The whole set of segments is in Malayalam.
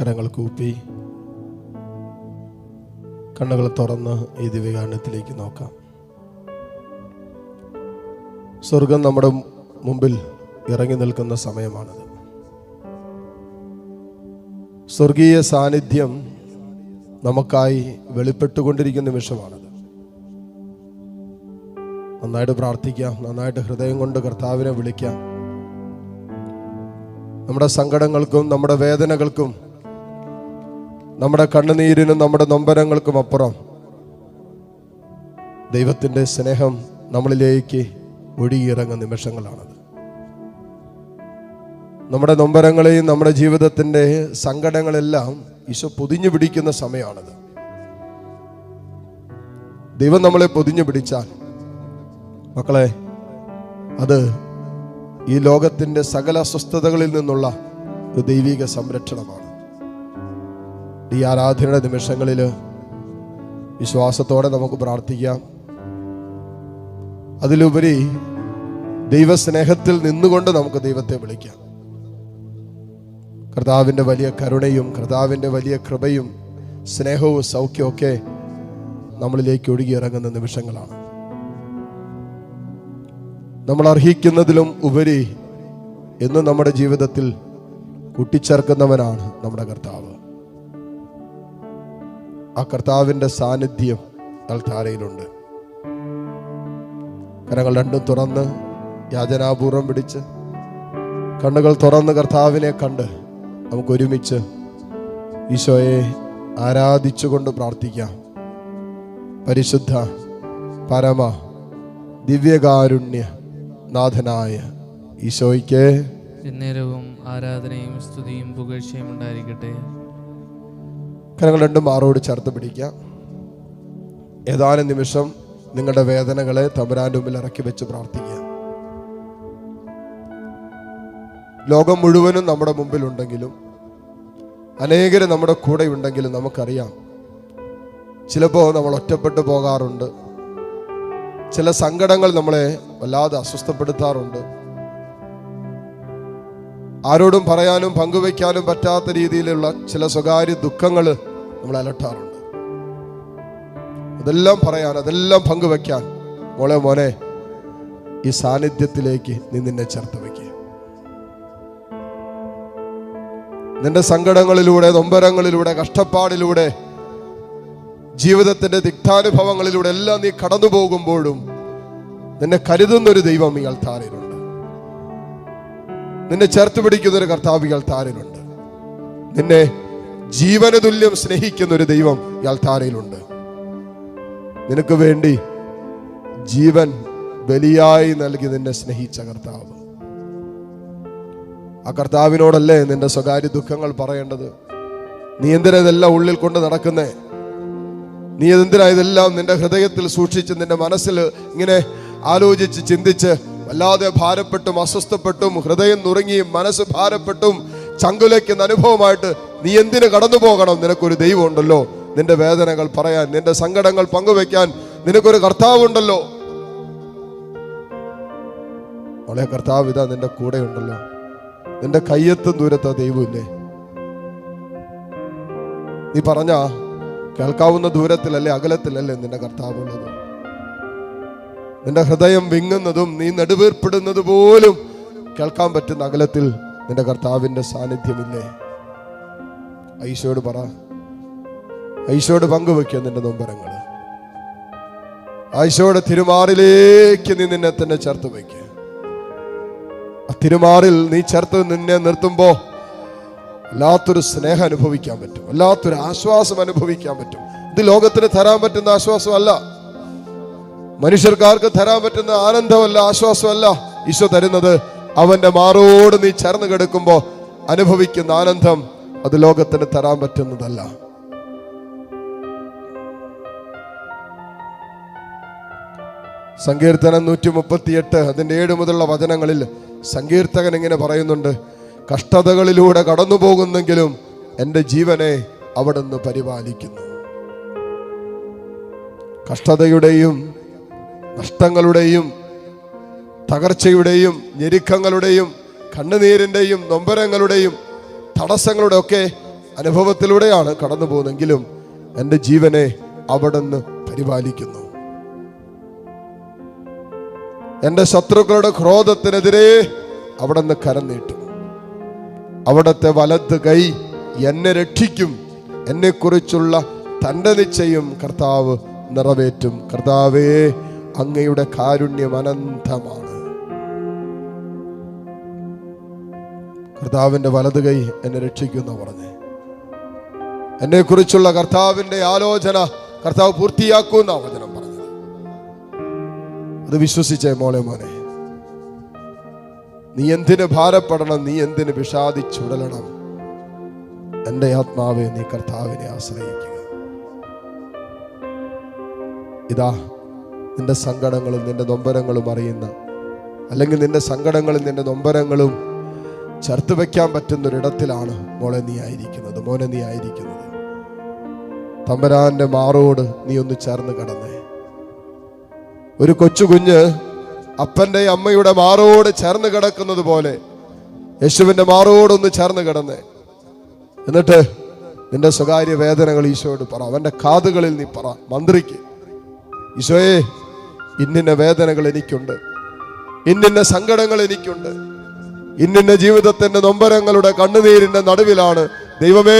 കരങ്ങൾ കൂപ്പി കണ്ണുകൾ തുറന്ന് ഈ ദിവ്യകാരുണ്യത്തിലേക്ക് നോക്കാം. സ്വർഗം നമ്മുടെ മുമ്പിൽ ഇറങ്ങി നിൽക്കുന്ന സമയമാണിത്. സ്വർഗീയ സാന്നിധ്യം നമുക്കായി വെളിപ്പെട്ടുകൊണ്ടിരിക്കുന്ന നിമിഷമാണിത്. നന്നായിട്ട് പ്രാർത്ഥിക്കാം, നന്നായിട്ട് ഹൃദയം കൊണ്ട് കർത്താവിനെ വിളിക്കാം. നമ്മുടെ സങ്കടങ്ങൾക്കും നമ്മുടെ വേദനകൾക്കും നമ്മുടെ കണ്ണുനീരിനും നമ്മുടെ നൊമ്പരങ്ങൾക്കും അപ്പുറം ദൈവത്തിൻ്റെ സ്നേഹം നമ്മളിലേക്ക് ഒഴുകിയിറങ്ങുന്ന നിമിഷങ്ങളാണത്. നമ്മുടെ നൊമ്പരങ്ങളെയും നമ്മുടെ ജീവിതത്തിൻ്റെ സങ്കടങ്ങളെല്ലാം ഈശോ പൊതിഞ്ഞു പിടിക്കുന്ന സമയമാണത്. ദൈവം നമ്മളെ പൊതിഞ്ഞു പിടിച്ചാൽ മക്കളെ, അത് ഈ ലോകത്തിൻ്റെ സകല അസ്വസ്ഥതകളിൽ നിന്നുള്ള ഒരു ദൈവിക സംരക്ഷണമാണ്. ഈ ആരാധനയുടെ നിമിഷങ്ങളിൽ വിശ്വാസത്തോടെ നമുക്ക് പ്രാർത്ഥിക്കാം. അതിലുപരി ദൈവസ്നേഹത്തിൽ നിന്നുകൊണ്ട് നമുക്ക് ദൈവത്തെ വിളിക്കാം. കർത്താവിൻ്റെ വലിയ കരുണയും കർത്താവിൻ്റെ വലിയ കൃപയും സ്നേഹവും സൗഖ്യമൊക്കെ നമ്മളിലേക്ക് ഒഴുകിയിറങ്ങുന്ന നിമിഷങ്ങളാണ്. നമ്മൾ അർഹിക്കുന്നതിലും ഉപരി എന്നും നമ്മുടെ ജീവിതത്തിൽ കൂട്ടിച്ചേർക്കുന്നവനാണ് നമ്മുടെ കർത്താവ്. ആ കർത്താവിൻ്റെ സാന്നിധ്യം അൽത്താരയിലുണ്ട്. കരങ്ങൾ രണ്ടും തുറന്ന് യാചനാപൂർവം പിടിച്ച് കണ്ണുകൾ തുറന്ന് കർത്താവിനെ കണ്ട് നമുക്ക് ഒരുമിച്ച് ഈശോയെ ആരാധിച്ചുകൊണ്ട് പ്രാർത്ഥിക്കാം. പരിശുദ്ധ പരമ ദിവ്യകാരുണ്യ നാഥനായ ഈശോയ്ക്ക് എന്നേരവും ആരാധനയും സ്തുതിയും പുകഴ്ചയും ഉണ്ടായിരിക്കട്ടെ. കരങ്ങൾ രണ്ടും മാറോട് ചേർത്ത് പിടിക്കാം. ഏതാനും നിമിഷം നിങ്ങളുടെ വേദനകളെ തമ്പുരാന്റെ മുമ്പിൽ ഇറക്കി വെച്ച് പ്രാർത്ഥിക്കുക. ലോകം മുഴുവനും നമ്മുടെ മുമ്പിലുണ്ടെങ്കിലും അനേകര് നമ്മുടെ കൂടെ ഉണ്ടെങ്കിലും നമുക്കറിയാം, ചിലപ്പോൾ നമ്മൾ ഒറ്റപ്പെട്ടു പോകാറുണ്ട്. ചില സങ്കടങ്ങൾ നമ്മളെ വല്ലാതെ അസ്വസ്ഥപ്പെടുത്താറുണ്ട്. ആരോടും പറയാനും പങ്കുവയ്ക്കാനും പറ്റാത്ത രീതിയിലുള്ള ചില സ്വകാര്യ ദുഃഖങ്ങൾ നമ്മളെ അലട്ടാറുണ്ട്. അതെല്ലാം പറയാൻ, അതെല്ലാം പങ്കുവയ്ക്കാൻ മോനെ ഈ സാന്നിധ്യത്തിലേക്ക് നീ നിന്നെ ചേർത്ത് വയ്ക്കുക. നിന്റെ സങ്കടങ്ങളിലൂടെ, നൊമ്പരങ്ങളിലൂടെ, കഷ്ടപ്പാടിലൂടെ, ജീവിതത്തിന്റെ തിക്താനുഭവങ്ങളിലൂടെ എല്ലാം നീ കടന്നു പോകുമ്പോഴും നിന്നെ കരുതുന്നൊരു ദൈവം ഈ അൽത്താരയിലുണ്ട്. നിന്നെ ചേർത്ത് പിടിക്കുന്നൊരു കർത്താവ് ഈ അൽത്താരയിലുണ്ട്. നിന്നെ ജീവന തുല്യം സ്നേഹിക്കുന്ന ഒരു ദൈവം ഈ അൽത്താരയിലുണ്ട്. നിനക്ക് വേണ്ടി ജീവൻ ബലിയായി നൽകി നിന്നെ സ്നേഹിച്ച കർത്താവ്. ആ കർത്താവിനോടല്ലേ നിന്റെ സ്വകാര്യ ദുഃഖങ്ങൾ പറയേണ്ടത്? നീ എന്തിനാ ഇതെല്ലാം ഉള്ളിൽ കൊണ്ട് നടക്കുന്നേ? നീ എന്തിനാ ഇതെല്ലാം നിന്റെ ഹൃദയത്തിൽ സൂക്ഷിച്ച് നിന്റെ മനസ്സിൽ ഇങ്ങനെ ആലോചിച്ച് ചിന്തിച്ച് വല്ലാതെ ഭാരപ്പെട്ടും അസ്വസ്ഥപ്പെട്ടും ഹൃദയം നുറുങ്ങിയും മനസ്സ് ഭാരപ്പെട്ടും ചങ്കുലയ്ക്കുന്ന അനുഭവമായിട്ട് നീ എന്തിനു കടന്നു പോകണം? നിനക്കൊരു ദൈവം ഉണ്ടല്ലോ. നിന്റെ വേദനകൾ പറയാൻ, നിന്റെ സങ്കടങ്ങൾ പങ്കുവെക്കാൻ നിനക്കൊരു കർത്താവുണ്ടല്ലോ. മോളെ, കർത്താവ് ഇതാ നിന്റെ കൂടെ ഉണ്ടല്ലോ. നിന്റെ കയ്യെത്തും ദൂരത്താ ദൈവമില്ലേ? നീ പറഞ്ഞ കേൾക്കാവുന്ന ദൂരത്തിലല്ലേ, അകലത്തിലല്ലേ നിന്റെ കർത്താവുള്ളത്? നിന്റെ ഹൃദയം വിങ്ങുന്നതും നീ നെടുവീർപ്പിടുന്നത് പോലും കേൾക്കാൻ പറ്റുന്ന അകലത്തിൽ നിന്റെ കർത്താവിന്റെ സാന്നിധ്യമില്ലേ? ഈശോയോട് പറ, ഈശോയോട് പങ്കുവെക്കുക നിന്റെ നൊമ്പരങ്ങൾ. ഈശോയുടെ തിരുമാറിലേക്ക് നീ നിന്നെ തന്നെ ചേർത്ത് വയ്ക്കുക. ആ തിരുമാറിൽ നീ ചേർത്ത് നിന്നെ നിർത്തുമ്പോ വല്ലാത്തൊരു സ്നേഹം അനുഭവിക്കാൻ പറ്റും, വല്ലാത്തൊരു ആശ്വാസം അനുഭവിക്കാൻ പറ്റും. ഇത് ലോകത്തിന് തരാൻ പറ്റുന്ന ആശ്വാസമല്ല, മനുഷ്യർക്കാർക്ക് തരാൻ പറ്റുന്ന ആനന്ദമല്ല, ആശ്വാസമല്ല. ഈശോ തരുന്നത് അവന്റെ മാറോട് നീ ചേർന്ന് കിടക്കുമ്പോ അനുഭവിക്കുന്ന ആനന്ദം, അത് ലോകത്തിന് തരാൻ പറ്റുന്നതല്ല. സങ്കീർത്തനം 138 അതിന്റെ 7 മുതലുള്ള വചനങ്ങളിൽ സങ്കീർത്തകൻ ഇങ്ങനെ പറയുന്നുണ്ട്: കഷ്ടതകളിലൂടെ കടന്നു പോകുന്നെങ്കിലും എൻ്റെ ജീവനെ അവിടുന്ന് പരിപാലിക്കുന്നു. കഷ്ടതയുടെയും നഷ്ടങ്ങളുടെയും തകർച്ചയുടെയും ഞെരുക്കങ്ങളുടെയും കണ്ണുനീരിൻ്റെയും നൊമ്പരങ്ങളുടെയും തടസ്സങ്ങളുടെ ഒക്കെ അനുഭവത്തിലൂടെയാണ് കടന്നു പോകുന്നതെങ്കിലും എൻ്റെ ജീവനെ അവിടുന്ന് പരിപാലിക്കുന്നു. എൻ്റെ ശത്രുക്കളുടെ ക്രോധത്തിനെതിരെ അവിടുന്ന് കരം നീട്ടും. അവിടുത്തെ വലത് കൈ എന്നെ രക്ഷിക്കും. എന്നെക്കുറിച്ചുള്ള തൻ്റെ നിശ്ചയം കർത്താവ് നിറവേറ്റും. കർത്താവേ, അങ്ങയുടെ കാരുണ്യം അനന്തമാണ്. കർത്താവിൻ്റെ വലത് കൈ എന്നെ രക്ഷിക്കുന്ന പറഞ്ഞേ, എന്നെക്കുറിച്ചുള്ള കർത്താവിൻ്റെ ആലോചന കർത്താവ് പൂർത്തിയാക്കുന്ന വചനം പറഞ്ഞത്. അത് വിശ്വസിച്ചേ മോളെ, മോനെ, നീ എന്തിന് ഭാരപ്പെടണം? നീ എന്തിന് വിഷാദിച്ചുടലണം? എൻ്റെ ആത്മാവെ, നീ കർത്താവിനെ ആശ്രയിക്കുക. ഇതാ നിന്റെ സങ്കടങ്ങളും നിന്റെ നൊമ്പരങ്ങളും അറിയുന്ന, അല്ലെങ്കിൽ നിന്റെ സങ്കടങ്ങളും നിന്റെ നൊമ്പരങ്ങളും ചേർത്ത് വെക്കാൻ പറ്റുന്നൊരിടത്തിലാണ് മോളെ നീ ആയിരിക്കുന്നത്, മോനെ നീ ആയിരിക്കുന്നത്. തമ്പുരാന്റെ മാറോട് നീ ഒന്ന് ചേർന്ന് കിടന്നേ. ഒരു കൊച്ചു കുഞ്ഞ് അപ്പൻ്റെ അമ്മയുടെ മാറോട് ചേർന്ന് കിടക്കുന്നത് പോലെ യേശുവിൻ്റെ മാറോടൊന്ന് ചേർന്ന് കിടന്നേ. എന്നിട്ട് നിന്റെ സ്വകാര്യ വേദനകൾ ഈശോയോട് പറ. അവൻ്റെ കാതുകളിൽ നീ പറ, മന്ത്രിക്ക്, ഈശോയെ, ഇന്നിന്ന വേദനകൾ എനിക്കുണ്ട്, ഇന്നിന്ന സങ്കടങ്ങൾ എനിക്കുണ്ട്, ഇന്നിന്ന ജീവിതത്തിന്റെ നൊമ്പരങ്ങളുടെ കണ്ണുനീരിന്റെ നടുവിലാണ് ദൈവമേ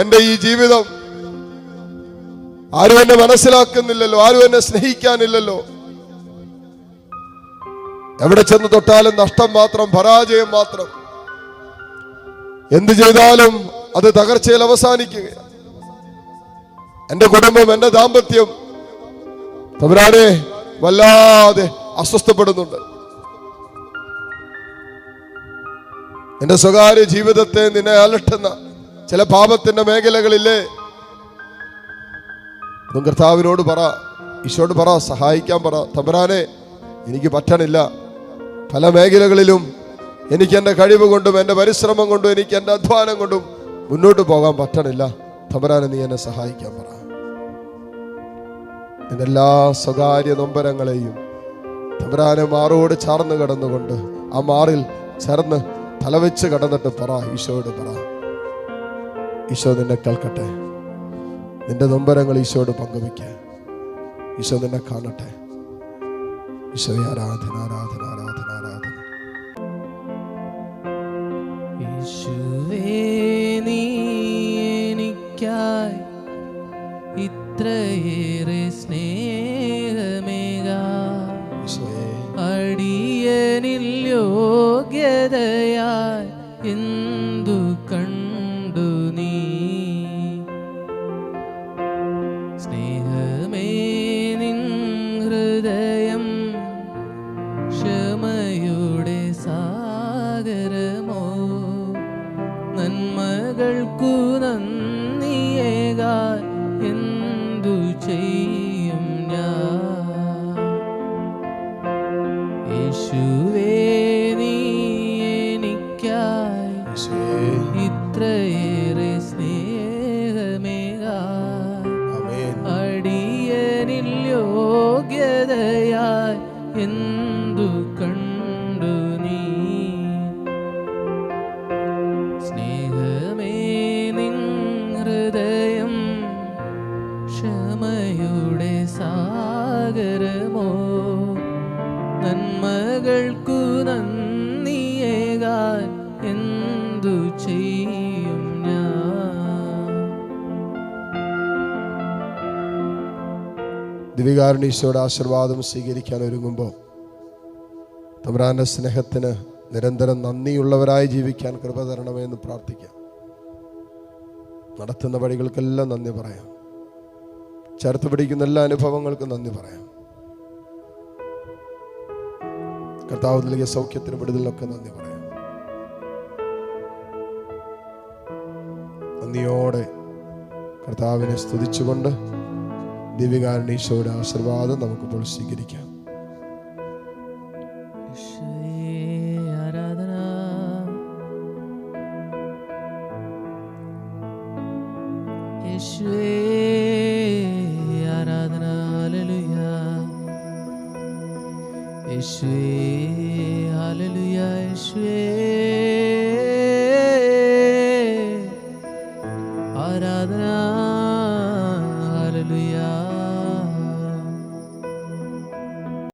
എൻ്റെ ഈ ജീവിതം. ആരും എന്നെ മനസ്സിലാക്കുന്നില്ലല്ലോ, ആരും എന്നെ സ്നേഹിക്കാനില്ലല്ലോ. എവിടെ ചെന്ന് തൊട്ടാലും നഷ്ടം മാത്രം, പരാജയം മാത്രം. എന്ത് ചെയ്താലും അത് തകർച്ചയിൽ അവസാനിക്കുകയാണ്. എൻ്റെ കുടുംബം, എൻ്റെ ദാമ്പത്യം തമ്പുരാനെ വല്ലാതെ അസ്വസ്ഥപ്പെടുന്നുണ്ട്. എൻ്റെ സ്വകാര്യ ജീവിതത്തെ നിന്നെ അലട്ടുന്ന ചില പാപത്തിന്റെ മേഖലകളില്ലേ, അതും കർത്താവിനോട് പറ, ഈശോയോട് പറ, സഹായിക്കാൻ പറ. തമ്പുരാനെ, എനിക്ക് പറ്റണില്ല, പല മേഖലകളിലും എനിക്ക് എൻ്റെ കഴിവ് കൊണ്ടും എൻ്റെ പരിശ്രമം കൊണ്ടും എനിക്ക് എൻ്റെ അധ്വാനം കൊണ്ടും മുന്നോട്ട് പോകാൻ പറ്റണില്ല. തമ്പുരാനെ, നീ എന്നെ സഹായിക്കാൻ പറ. എൻ്റെ എല്ലാ സ്വകാര്യ നൊമ്പരങ്ങളെയും തമ്പുരാനെ മാറോട് ചേർന്ന് കിടന്നുകൊണ്ട്, ആ മാറിൽ ചേർന്ന് തലവെച്ച് കടന്നിട്ട് പറ, ഈശോയോട് പറ, ഈശോ നിന്നെ കേൾക്കട്ടെ. നിന്റെ നൊമ്പരങ്ങൾ ഈശോയോട് പങ്കുവയ്ക്ക. ഈശോ നിന്നെ കാണട്ടെ. ഈശോയെ ആരാധന, ആരാധന, ആരാധന, ആരാധന. യേശുവേ, നീ എനിക്കായി ഇത്രയേറെ സ്നേഹമേകാ, അടിയനിൽ യോഗ്യതയായി എന്തു കണ്ടു നീ. സ്നേഹമേ, നിൻ ഹൃദയം ക്ഷമയുടെ സാഗരമോ, നന്മകൾക്കു നന്ദിയേകാൻ എന്തു ചെയ്യും ഞാൻ. യേശുവേ, നീ എനിക്കായി ഇത്രയേറെ സ്നേഹമേകാ, അടിയനിൽ യോഗ്യതയായി എന്തു കണ്ടു നീ. സ്നേഹമേ, നിൻ ഹൃദയം ക്ഷമയുടെ സാഗരമോ, നന്മകൾക്കു നന്ദിയേകാൻ എന്തു ചെയ്യും ഞാൻ. ദിവികാരുണീശോയുടെ ആശീർവാദം സ്വീകരിക്കാൻ ഒരുങ്ങുമ്പോൾ തമ്പുരാന്റെ സ്നേഹത്തിന് നിരന്തരം നന്ദിയുള്ളവരായി ജീവിക്കാൻ കൃപ തരണമേ എന്ന് പ്രാർത്ഥിക്കാം. നടത്തുന്ന വഴികൾക്കെല്ലാം നന്ദി പറയാം. ചേർത്ത് പിടിക്കുന്ന എല്ലാ അനുഭവങ്ങൾക്കും നന്ദി പറയാം. കർത്താവ് നൽകിയ സൗഖ്യത്തിന് വിടുതലിനൊക്കെ നന്ദി പറയാം. നന്ദിയോടെ കർത്താവിനെ സ്തുതിച്ചുകൊണ്ട് ദിവ്യകാരുണീശോയുടെ ആശീർവാദം നമുക്കിപ്പോൾ സ്വീകരിക്കാം. ആരാധന, യേശുവേ ആരാധന, ഹല്ലേലൂയ. യേശുവേ ഹല്ലേലൂയ, യേശുവേ ആരാധന